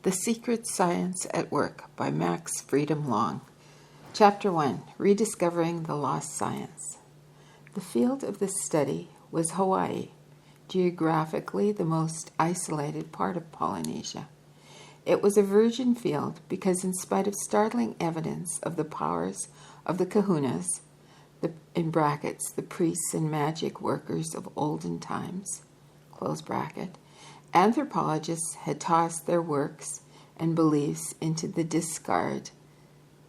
The Secret Science at Work by Max Freedom Long. Chapter 1. Rediscovering the Lost Science. The field of this study was Hawaii, geographically the most isolated part of Polynesia. It was a virgin field because, in spite of startling evidence of the powers of the Kahunas, in brackets, the priests and magic workers of olden times, close bracket, anthropologists had tossed their works and beliefs into the discard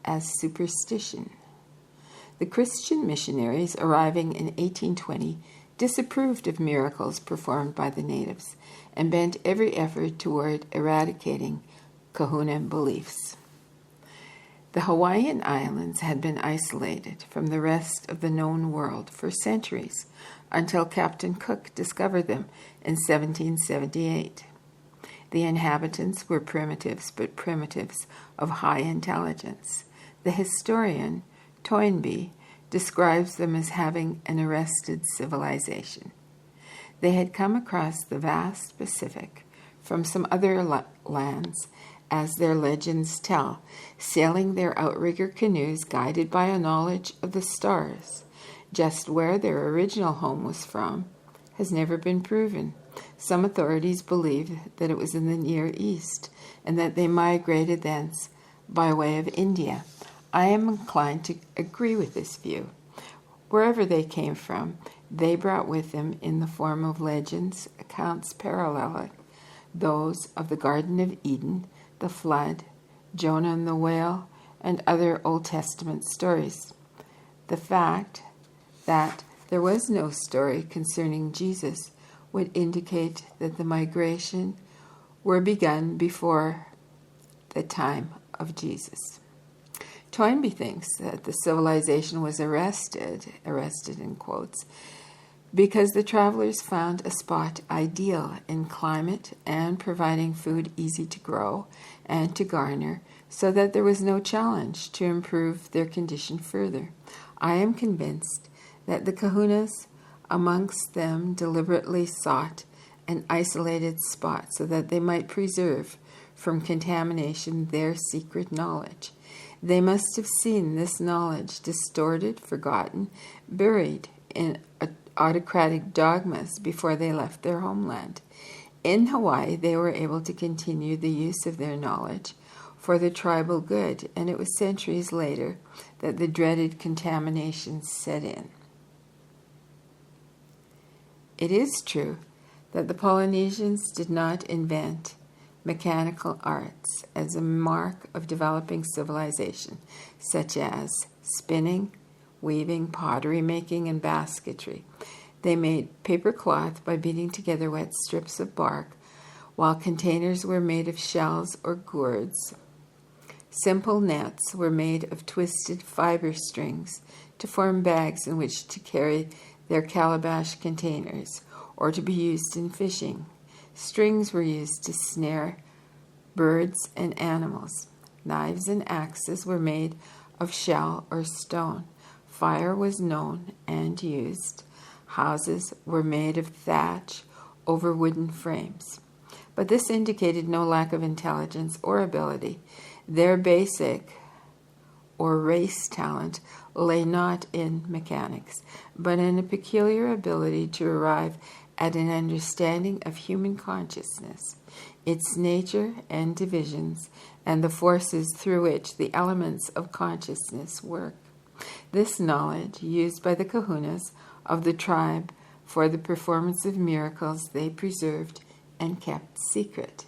as superstition. The Christian missionaries arriving in 1820 disapproved of miracles performed by the natives and bent every effort toward eradicating kahuna beliefs. The Hawaiian Islands had been isolated from the rest of the known world for centuries until Captain Cook discovered them in 1778. The inhabitants were primitives, but primitives of high intelligence. The historian Toynbee describes them as having an arrested civilization. They had come across the vast Pacific from some other lands, as their legends tell, sailing their outrigger canoes guided by a knowledge of the stars. Just where their original home was from has never been proven. Some authorities believe that it was in the Near East and that they migrated thence by way of India. I am inclined to agree with this view. Wherever they came from, they brought with them, in the form of legends, accounts paralleling those of the Garden of Eden, the flood, Jonah and the whale, and other Old Testament stories. The fact that there was no story concerning Jesus would indicate that the migration were begun before the time of Jesus. Toynbee thinks that the civilization was arrested in quotes, because the travelers found a spot ideal in climate and providing food easy to grow and to garner, so that there was no challenge to improve their condition further. I am convinced that the kahunas amongst them deliberately sought an isolated spot so that they might preserve from contamination their secret knowledge. They must have seen this knowledge distorted, forgotten, buried in autocratic dogmas before they left their homeland. In Hawaii, they were able to continue the use of their knowledge for the tribal good, and it was centuries later that the dreaded contamination set in. It is true that the Polynesians did not invent mechanical arts as a mark of developing civilization, such as spinning, weaving, pottery making, and basketry. They made paper cloth by beating together wet strips of bark, while containers were made of shells or gourds. Simple nets were made of twisted fiber strings to form bags in which to carry their calabash containers, or to be used in fishing. Strings were used to snare birds and animals. Knives and axes were made of shell or stone. Fire was known and used. Houses were made of thatch over wooden frames. But this indicated no lack of intelligence or ability. Their basic or race talent lay not in mechanics, but in a peculiar ability to arrive at an understanding of human consciousness, its nature and divisions, and the forces through which the elements of consciousness work. This knowledge, used by the kahunas of the tribe for the performance of miracles, they preserved and kept secret.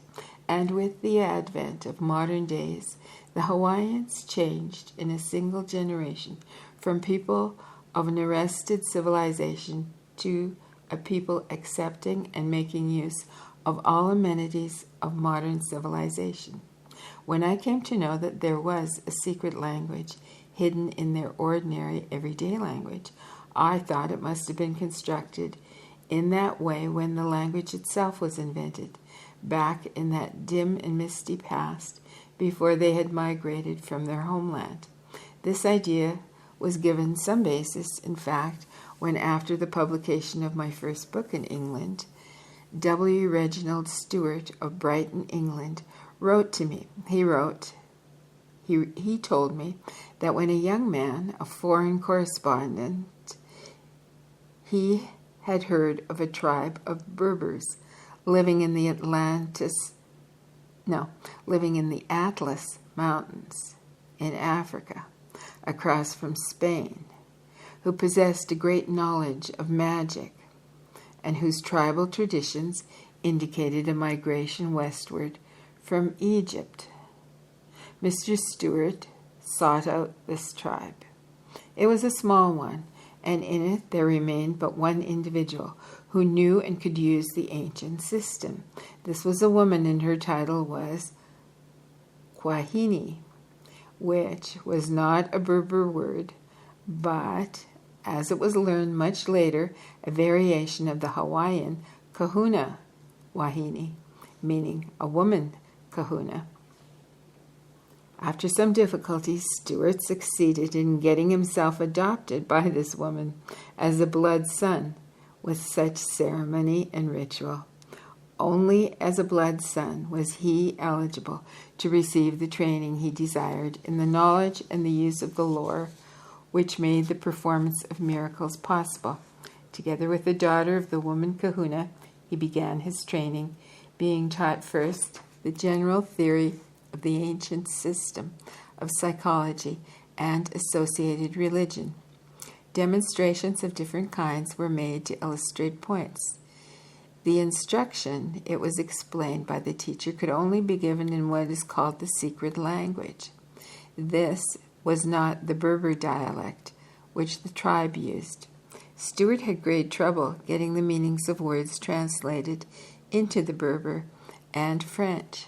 And with the advent of modern days, the Hawaiians changed in a single generation from people of an arrested civilization to a people accepting and making use of all amenities of modern civilization. When I came to know that there was a secret language hidden in their ordinary everyday language, I thought it must have been constructed in that way when the language itself was invented, back in that dim and misty past before they had migrated from their homeland. This idea was given some basis, in fact, when, after the publication of my first book in England, W. Reginald Stewart of Brighton, England, wrote to me. He told me that when a young man, a foreign correspondent, he had heard of a tribe of Berbers living in the Atlas Mountains in Africa, across from Spain, who possessed a great knowledge of magic, and whose tribal traditions indicated a migration westward from Egypt. Mr. Stewart sought out this tribe. It was a small one, and in it there remained but one individual who knew and could use the ancient system. This was a woman, and her title was Kahuna, which was not a Berber word, but, as it was learned much later, a variation of the Hawaiian kahuna wahine, meaning a woman kahuna. After some difficulties, Stewart succeeded in getting himself adopted by this woman as a blood son, with such ceremony and ritual. Only as a blood son was he eligible to receive the training he desired in the knowledge and the use of the lore, which made the performance of miracles possible. Together with the daughter of the woman kahuna, he began his training, being taught first the general theory of the ancient system of psychology and associated religion. Demonstrations of different kinds were made to illustrate points. The instruction, it was explained by the teacher, could only be given in what is called the secret language. This was not the Berber dialect, which the tribe used. Stewart had great trouble getting the meanings of words translated into the Berber and French,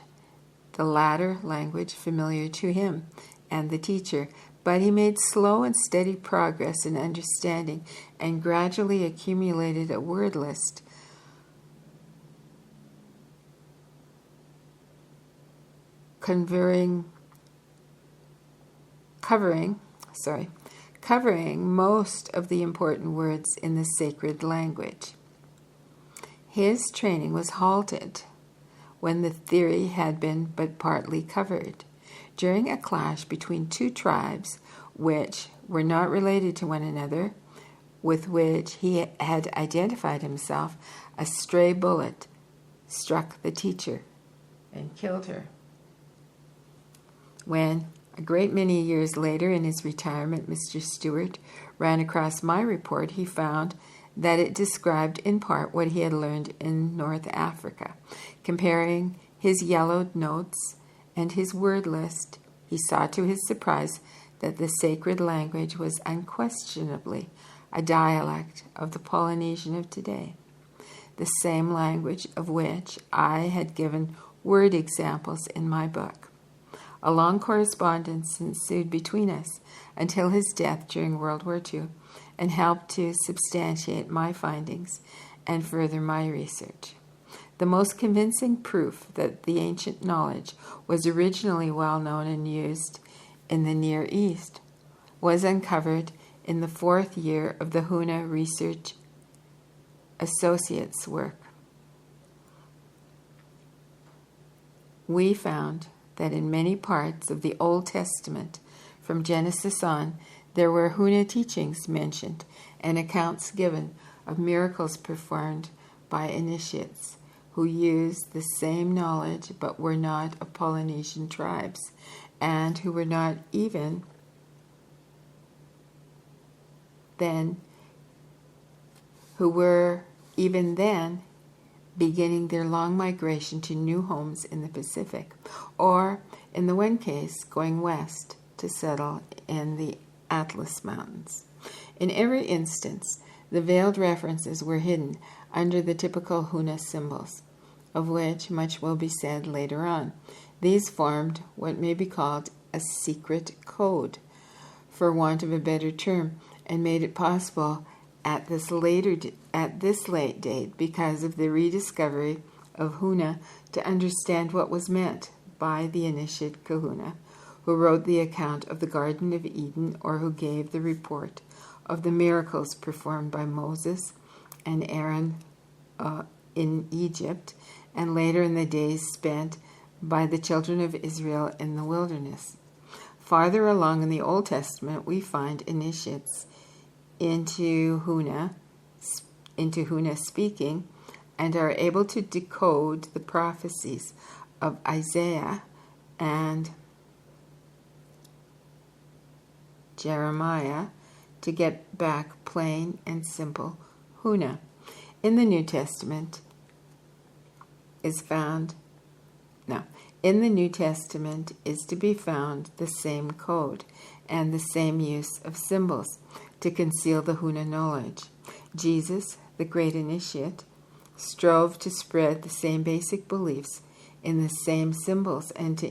the latter language familiar to him and the teacher, but he made slow and steady progress in understanding and gradually accumulated a word list covering most of the important words in the sacred language. His training was halted when the theory had been but partly covered. During a clash between two tribes which were not related to one another, with which he had identified himself, a stray bullet struck the teacher and killed her. When, a great many years later in his retirement, Mr. Stewart ran across my report, he found that it described in part what he had learned in North Africa. Comparing his yellowed notes and his word list, he saw to his surprise that the sacred language was unquestionably a dialect of the Polynesian of today, the same language of which I had given word examples in my book. A long correspondence ensued between us until his death during World War II, and helped to substantiate my findings and further my research. The most convincing proof that the ancient knowledge was originally well known and used in the Near East was uncovered in the 4th year of the Huna Research Associates' work. We found that in many parts of the Old Testament, from Genesis on, there were Huna teachings mentioned and accounts given of miracles performed by initiates who used the same knowledge but were not of Polynesian tribes, and who were not even then beginning their long migration to new homes in the Pacific, or, in the one case, going west to settle in the Atlas Mountains. In every instance, the veiled references were hidden under the typical Huna symbols, of which much will be said later on. These formed what may be called a secret code, for want of a better term, and made it possible at this late date, because of the rediscovery of Huna, to understand what was meant by the initiate kahuna, who wrote the account of the Garden of Eden, or who gave the report of the miracles performed by Moses and Aaron in Egypt, and later in the days spent by the children of Israel in the wilderness. Farther along in the Old Testament, we find initiates into Huna speaking, and are able to decode the prophecies of Isaiah and Jeremiah to get back plain and simple Huna. In the New Testament is to be found the same code and the same use of symbols to conceal the Huna knowledge. Jesus, the great initiate, strove to spread the same basic beliefs in the same symbols and to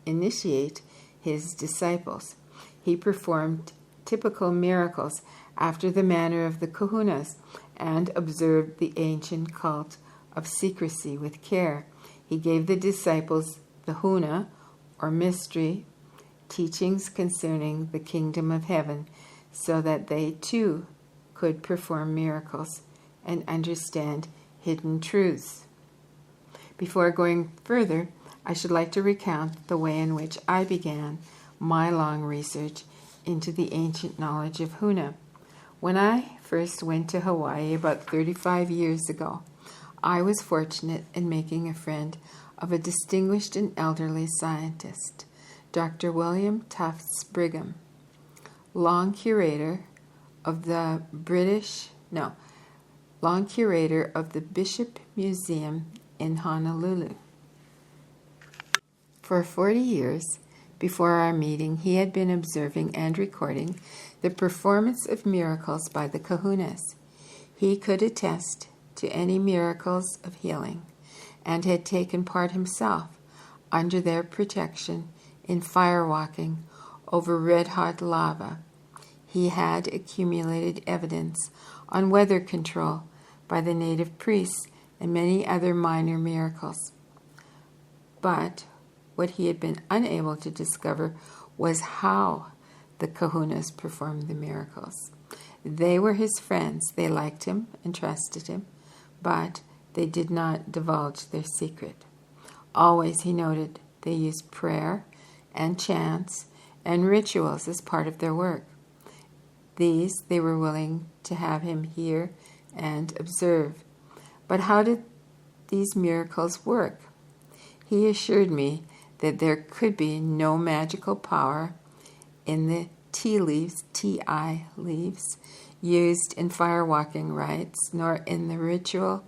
initiate his disciples. He performed typical miracles after the manner of the Kahunas and observed the ancient cult of secrecy with care. He gave the disciples the Huna, or mystery, teachings concerning the kingdom of heaven, so that they too could perform miracles and understand hidden truths. Before going further, I should like to recount the way in which I began my long research into the ancient knowledge of Huna. When I first went to Hawaii about 35 years ago, I was fortunate in making a friend of a distinguished and elderly scientist, Dr. William Tufts Brigham, long curator of the Bishop Museum in Honolulu. For 40 years before our meeting, he had been observing and recording the performance of miracles by the Kahunas. He could attest to any miracles of healing and had taken part himself under their protection in firewalking over red-hot lava. He had accumulated evidence on weather control by the native priests and many other minor miracles. But what he had been unable to discover was how the Kahunas performed the miracles. They were his friends. They liked him and trusted him, but they did not divulge their secret. Always, he noted, they used prayer and chants and rituals as part of their work. These they were willing to have him hear and observe. But how did these miracles work? He assured me that there could be no magical power in the tea leaves, T-I leaves, used in firewalking rites, nor in the ritual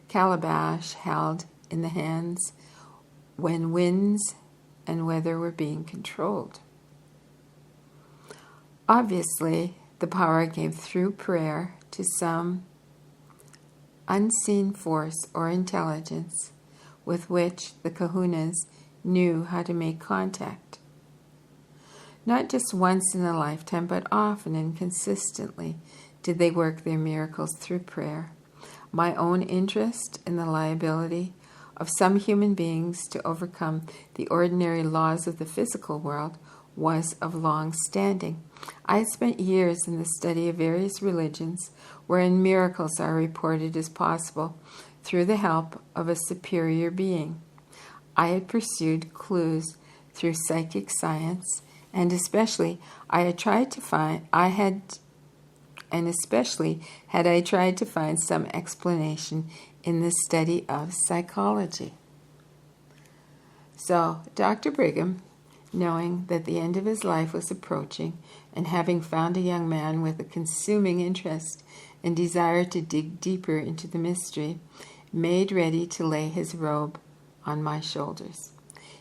calabash held in the hands when winds and weather were being controlled. Obviously, the power came through prayer to some unseen force or intelligence with which the Kahunas knew how to make contact. Not just once in a lifetime, but often and consistently did they work their miracles through prayer. My own interest in the liability of some human beings to overcome the ordinary laws of the physical world was of long standing. I had spent years in the study of various religions wherein miracles are reported as possible through the help of a superior being. I had pursued clues through psychic science, and especially had I tried to find some explanation in the study of psychology. So, Dr. Brigham, knowing that the end of his life was approaching, and having found a young man with a consuming interest and desire to dig deeper into the mystery, made ready to lay his robe on my shoulders.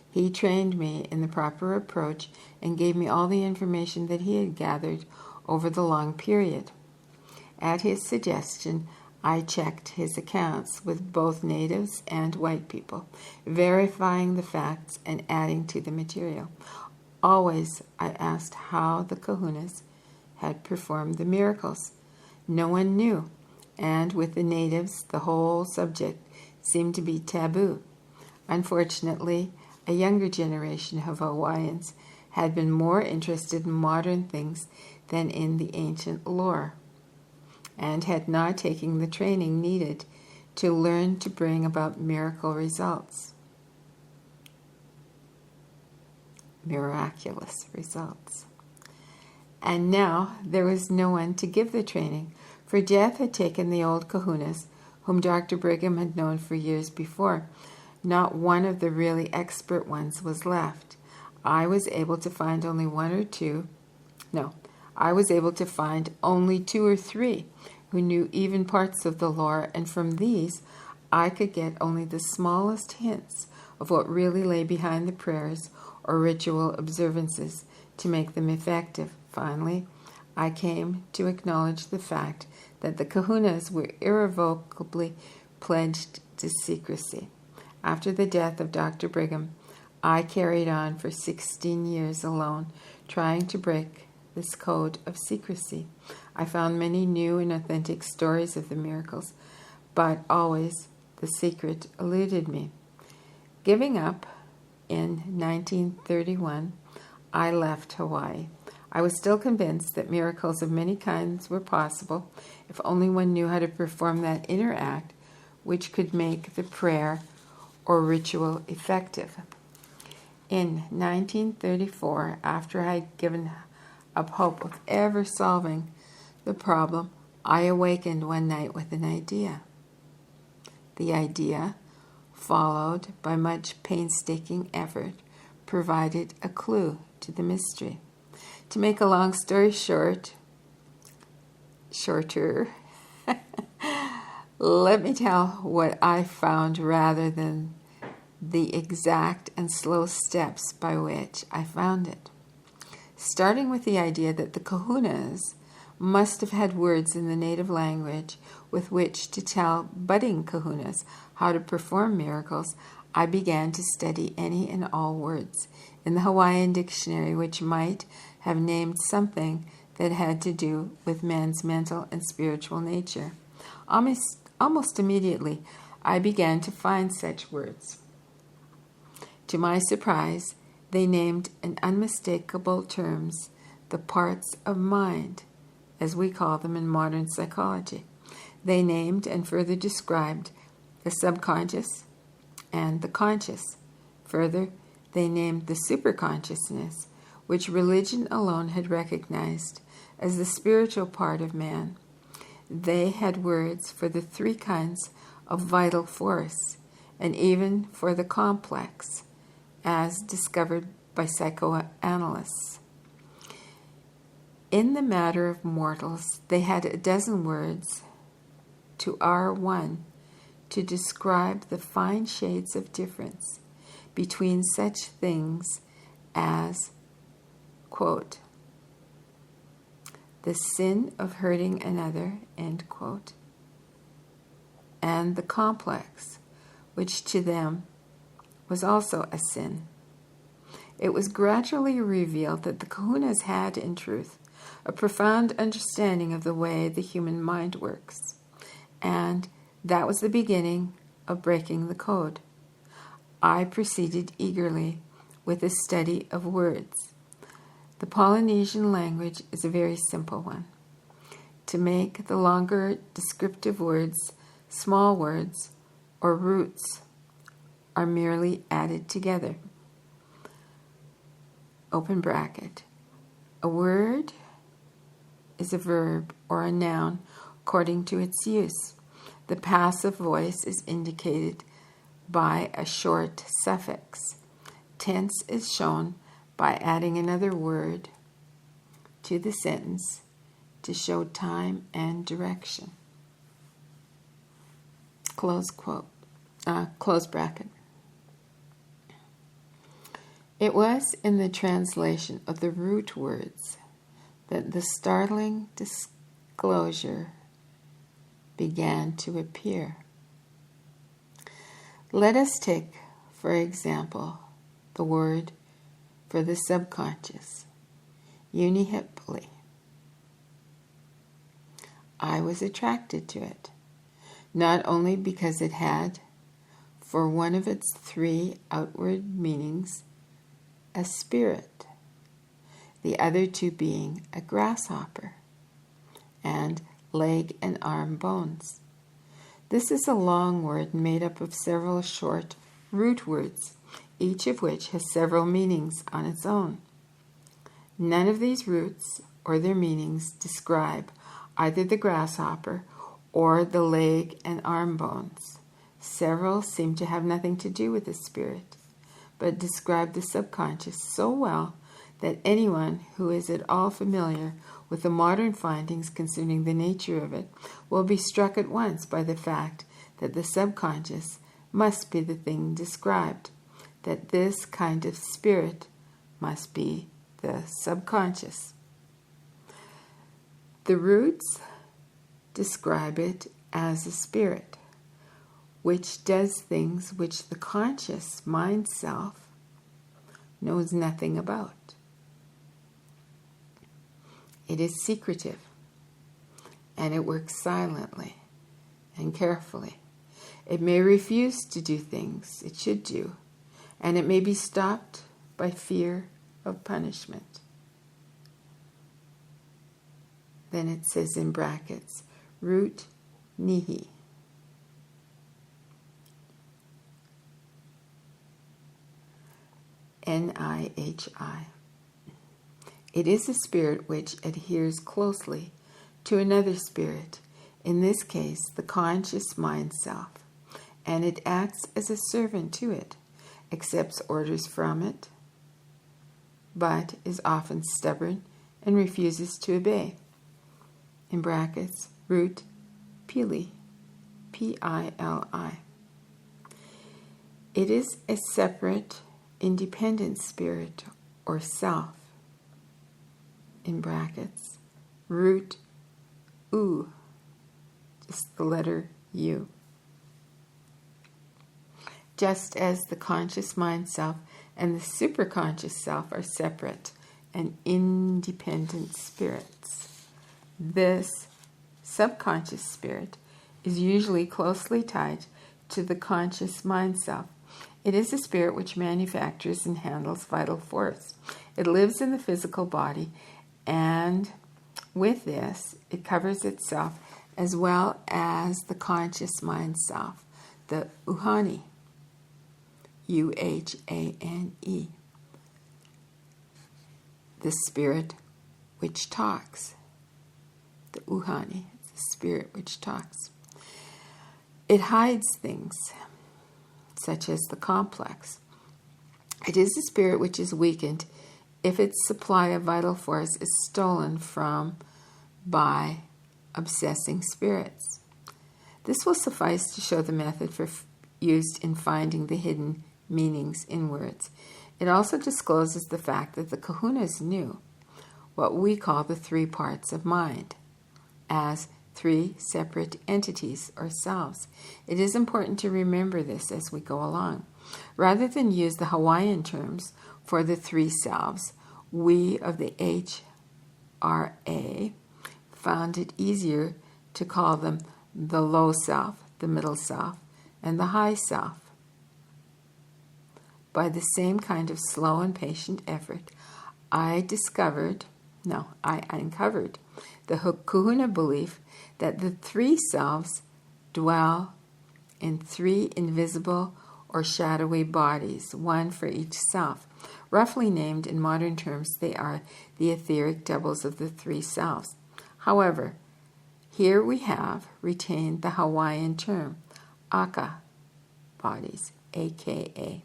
He trained me in the proper approach and gave me all the information that he had gathered over the long period. At his suggestion, I checked his accounts with both natives and white people, verifying the facts and adding to the material. Always, I asked how the Kahunas had performed the miracles. No one knew, and with the natives, the whole subject seemed to be taboo. Unfortunately, a younger generation of Hawaiians had been more interested in modern things than in the ancient lore, and had not taken the training needed to learn to bring about miracle results. miraculous results. And now there was no one to give the training, for death had taken the old kahunas, whom Dr. Brigham had known for years before. Not one of the really expert ones was left. I was able to find only two or three who knew even parts of the lore, and from these I could get only the smallest hints of what really lay behind the prayers or ritual observances to make them effective. Finally, I came to acknowledge the fact that the kahunas were irrevocably pledged to secrecy. After the death of Dr. Brigham, I carried on for 16 years alone, trying to break this code of secrecy. I found many new and authentic stories of the miracles, but always the secret eluded me. Giving up in 1931, I left Hawaii. I was still convinced that miracles of many kinds were possible if only one knew how to perform that inner act which could make the prayer or ritual effective. In 1934, after I had given up hope of ever solving the problem, I awakened one night with an idea. The idea, followed by much painstaking effort, provided a clue to the mystery. To make a long story shorter, let me tell what I found rather than the exact and slow steps by which I found it. Starting with the idea that the kahunas must have had words in the native language with which to tell budding kahunas how to perform miracles, I began to study any and all words in the Hawaiian dictionary which might have named something that had to do with man's mental and spiritual nature. Almost immediately, I began to find such words. To my surprise, they named in unmistakable terms the parts of mind, as we call them in modern psychology. They named and further described the subconscious and the conscious. Further, they named the superconsciousness, which religion alone had recognized as the spiritual part of man. They had words for the three kinds of vital force, and even for the complex, as discovered by psychoanalysts. In the matter of mortals, they had a dozen words to our one to describe the fine shades of difference between such things as, quote, the sin of hurting another, end quote, and the complex, which to them was also a sin. It was gradually revealed that the kahunas had, in truth, a profound understanding of the way the human mind works, and that was the beginning of breaking the code. I proceeded eagerly with a study of words. The Polynesian language is a very simple one. To make the longer descriptive words small words or roots are merely added together. Open bracket. A word is a verb or a noun according to its use. The passive voice is indicated by a short suffix. Tense is shown by adding another word to the sentence to show time and direction. Close bracket. It was in the translation of the root words that the startling disclosure began to appear. Let us take, for example, the word for the subconscious, unihiply. I was attracted to it, not only because it had, for one of its three outward meanings, a spirit, the other two being a grasshopper, and leg and arm bones. This is a long word made up of several short root words. each of which has several meanings on its own. None of these roots or their meanings describe either the grasshopper or the leg and arm bones. Several seem to have nothing to do with the spirit, but describe the subconscious so well that anyone who is at all familiar with the modern findings concerning the nature of it will be struck at once by the fact that the subconscious must be the thing described, that this kind of spirit must be the subconscious. The roots describe it as a spirit, which does things which the conscious mind self knows nothing about. It is secretive, and it works silently and carefully. It may refuse to do things it should do, and it may be stopped by fear of punishment. Then it says in brackets, root nihi. Nihi. It is a spirit which adheres closely to another spirit, in this case the conscious mind self, and it acts as a servant to it, accepts orders from it, but is often stubborn and refuses to obey. In brackets, root pili, P-I-L-I. It is a separate, independent spirit or self. In brackets, root U, just the letter U. Just as the conscious mind self and the superconscious self are separate and independent spirits, this subconscious spirit is usually closely tied to the conscious mind self. It is a spirit which manufactures and handles vital force. It lives in the physical body, and with this, it covers itself as well as the conscious mind self, the uhani, U-H-A-N-E, the spirit which talks. The uhani, the spirit which talks. It hides things, such as the complex. It is a spirit which is weakened if its supply of vital force is stolen from by obsessing spirits. This will suffice to show the method used in finding the hidden meanings in words. It also discloses the fact that the kahunas knew what we call the three parts of mind as three separate entities or selves. It is important to remember this as we go along. Rather than use the Hawaiian terms for the three selves, we of the HRA found it easier to call them the low self, the middle self, and the high self. By the same kind of slow and patient effort, I uncovered the kahuna belief that the three selves dwell in three invisible or shadowy bodies, one for each self. Roughly named in modern terms, they are the etheric doubles of the three selves. However, here we have retained the Hawaiian term, aka bodies, aka.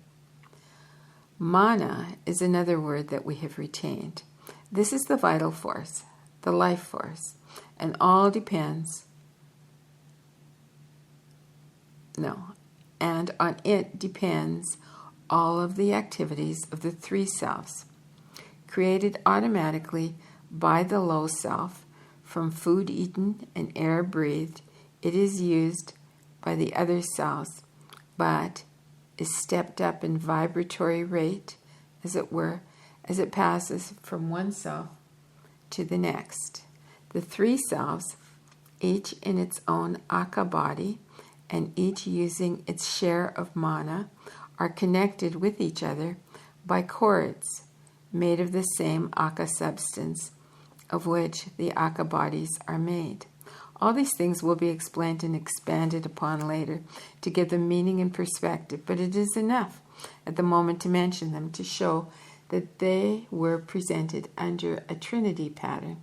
Mana is another word that we have retained. This is the vital force, the life force, and on it depends all of the activities of the three selves, created automatically by the low self from food eaten and air breathed. It is used by the other selves, but is stepped up in vibratory rate, as it were, as it passes from one self to the next. The three selves, each in its own aka body, and each using its share of mana, are connected with each other by cords made of the same aka substance of which the aka bodies are made. All these things will be explained and expanded upon later to give them meaning and perspective, but it is enough at the moment to mention them to show that they were presented under a Trinity pattern,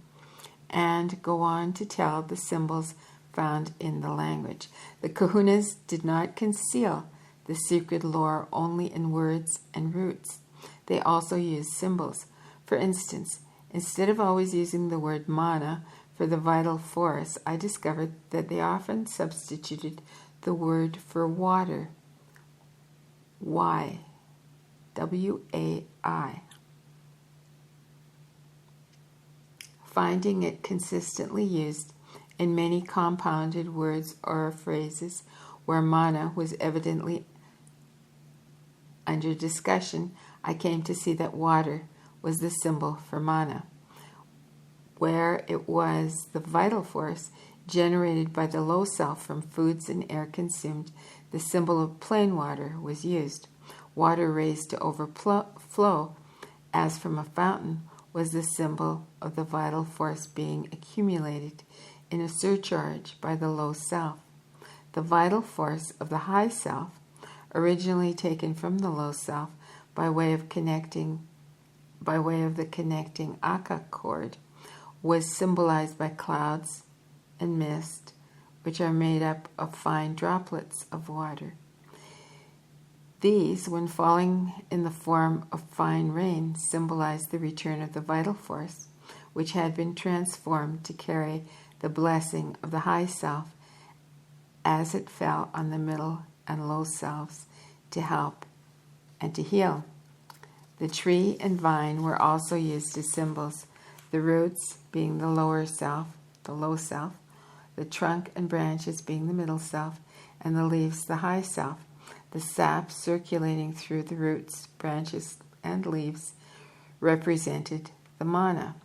and go on to tell the symbols found in the language. The Kahunas did not conceal the secret lore only in words and roots. They also used symbols. For instance, instead of always using the word mana for the vital force, I discovered that they often substituted the word for water, Y, W-A-I, finding it consistently used in many compounded words or phrases where mana was evidently under discussion. I came to see that water was the symbol for mana. Where it was the vital force generated by the low self from foods and air consumed, the symbol of plain water was used. Water raised to overflow, as from a fountain, was the symbol of the vital force being accumulated in a surcharge by the low self. The vital force of the high self, originally taken from the low self by way of the connecting aka cord, was symbolized by clouds and mist, which are made up of fine droplets of water. These, when falling in the form of fine rain, symbolized the return of the vital force, which had been transformed to carry the blessing of the high self as it fell on the middle and low selves to help and to heal. The tree and vine were also used as symbols, the roots being the lower self, the low self, the trunk and branches being the middle self, and the leaves the high self. The sap circulating through the roots, branches, and leaves represented the mana.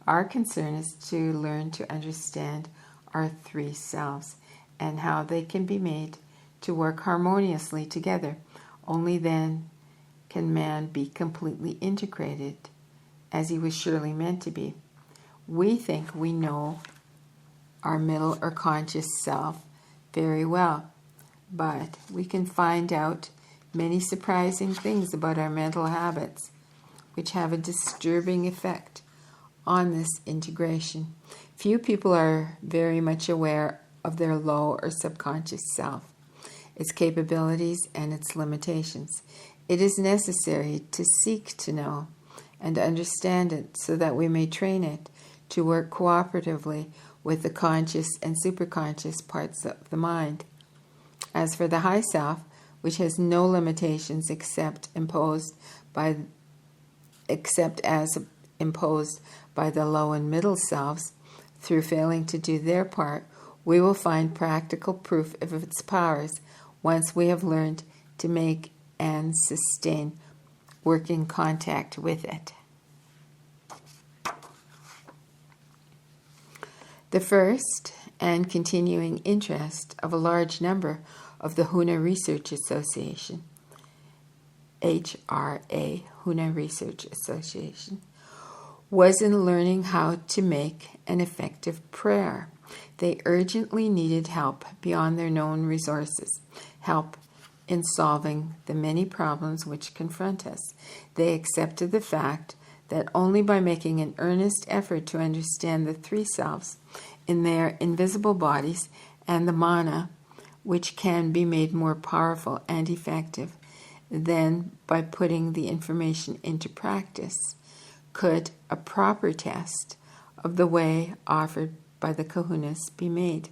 Our concern is to learn to understand our three selves and how they can be made to work harmoniously together. Only then can man be completely integrated as he was surely meant to be. We think we know our middle or conscious self very well, but we can find out many surprising things about our mental habits, which have a disturbing effect on this integration. Few people are very much aware of their low or subconscious self, its capabilities and its limitations. It is necessary to seek to know and understand it so that we may train it to work cooperatively with the conscious and superconscious parts of the mind. As for the high self, which has no limitations except as imposed by the low and middle selves, through failing to do their part, we will find practical proof of its powers once we have learned to make and sustain working contact with it. The first and continuing interest of a large number of the Huna Research Association, HRA, Huna Research Association, was in learning how to make an effective prayer. They urgently needed help beyond their known resources, help in solving the many problems which confront us. They accepted the fact that only by making an earnest effort to understand the three selves in their invisible bodies and the mana, which can be made more powerful and effective than by putting the information into practice, could a proper test of the way offered by the kahunas be made.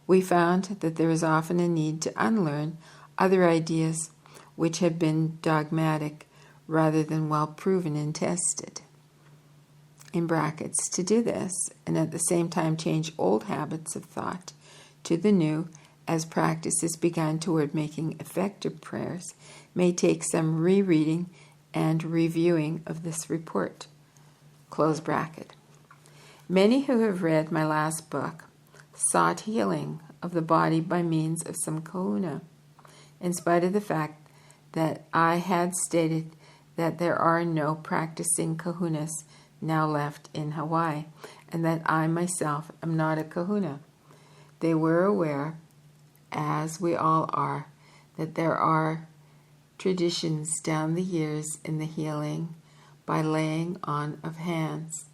We found that there is often a need to unlearn other ideas which have been dogmatic rather than well proven and tested. In brackets, to do this, and at the same time change old habits of thought to the new, as practice is begun toward making effective prayers, may take some rereading and reviewing of this report. Close bracket. Many who have read my last book sought healing of the body by means of some kahuna, in spite of the fact that I had stated that there are no practicing kahunas now left in Hawaii, and that I myself am not a kahuna. They were aware, as we all are, that there are traditions down the years in the healing by laying on of hands.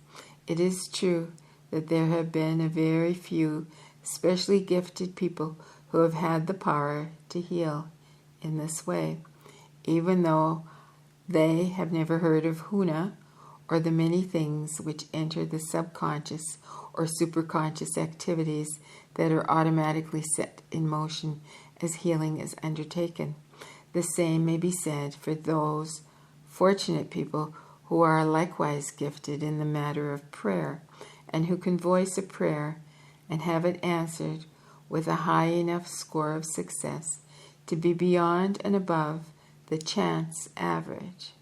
It is true that there have been a very few specially gifted people who have had the power to heal in this way, even though they have never heard of Huna or the many things which enter the subconscious or superconscious activities that are automatically set in motion as healing is undertaken. The same may be said for those fortunate people who are likewise gifted in the matter of prayer, and who can voice a prayer and have it answered with a high enough score of success to be beyond and above the chance average.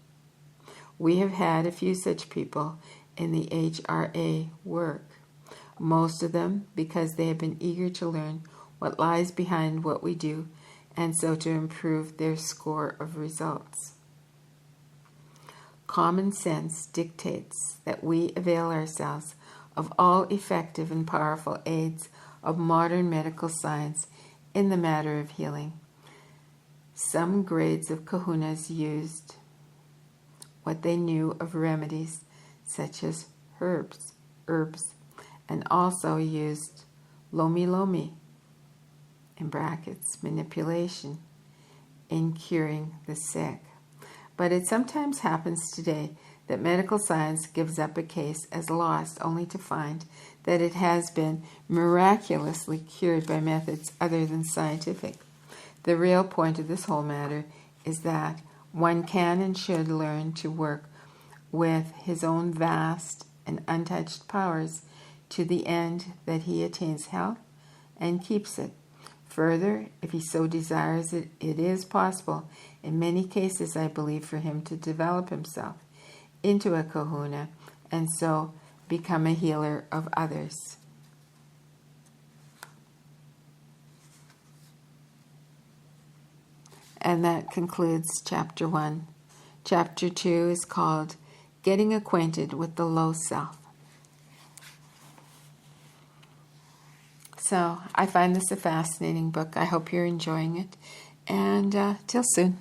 We have had a few such people in the HRA work, most of them because they have been eager to learn what lies behind what we do, and so to improve their score of results. Common sense dictates that we avail ourselves of all effective and powerful aids of modern medical science in the matter of healing. Some grades of kahunas used what they knew of remedies such as herbs, and also used lomi, in brackets, manipulation, in curing the sick. But it sometimes happens today that medical science gives up a case as lost only to find that it has been miraculously cured by methods other than scientific. The real point of this whole matter is that one can and should learn to work with his own vast and untouched powers to the end that he attains health and keeps it. Further, if he so desires it, it is possible, in many cases I believe, for him to develop himself into a kahuna and so become a healer of others. And that concludes Chapter 1. Chapter 2 is called Getting Acquainted with the Low Self. So I find this a fascinating book. I hope you're enjoying it. And till soon.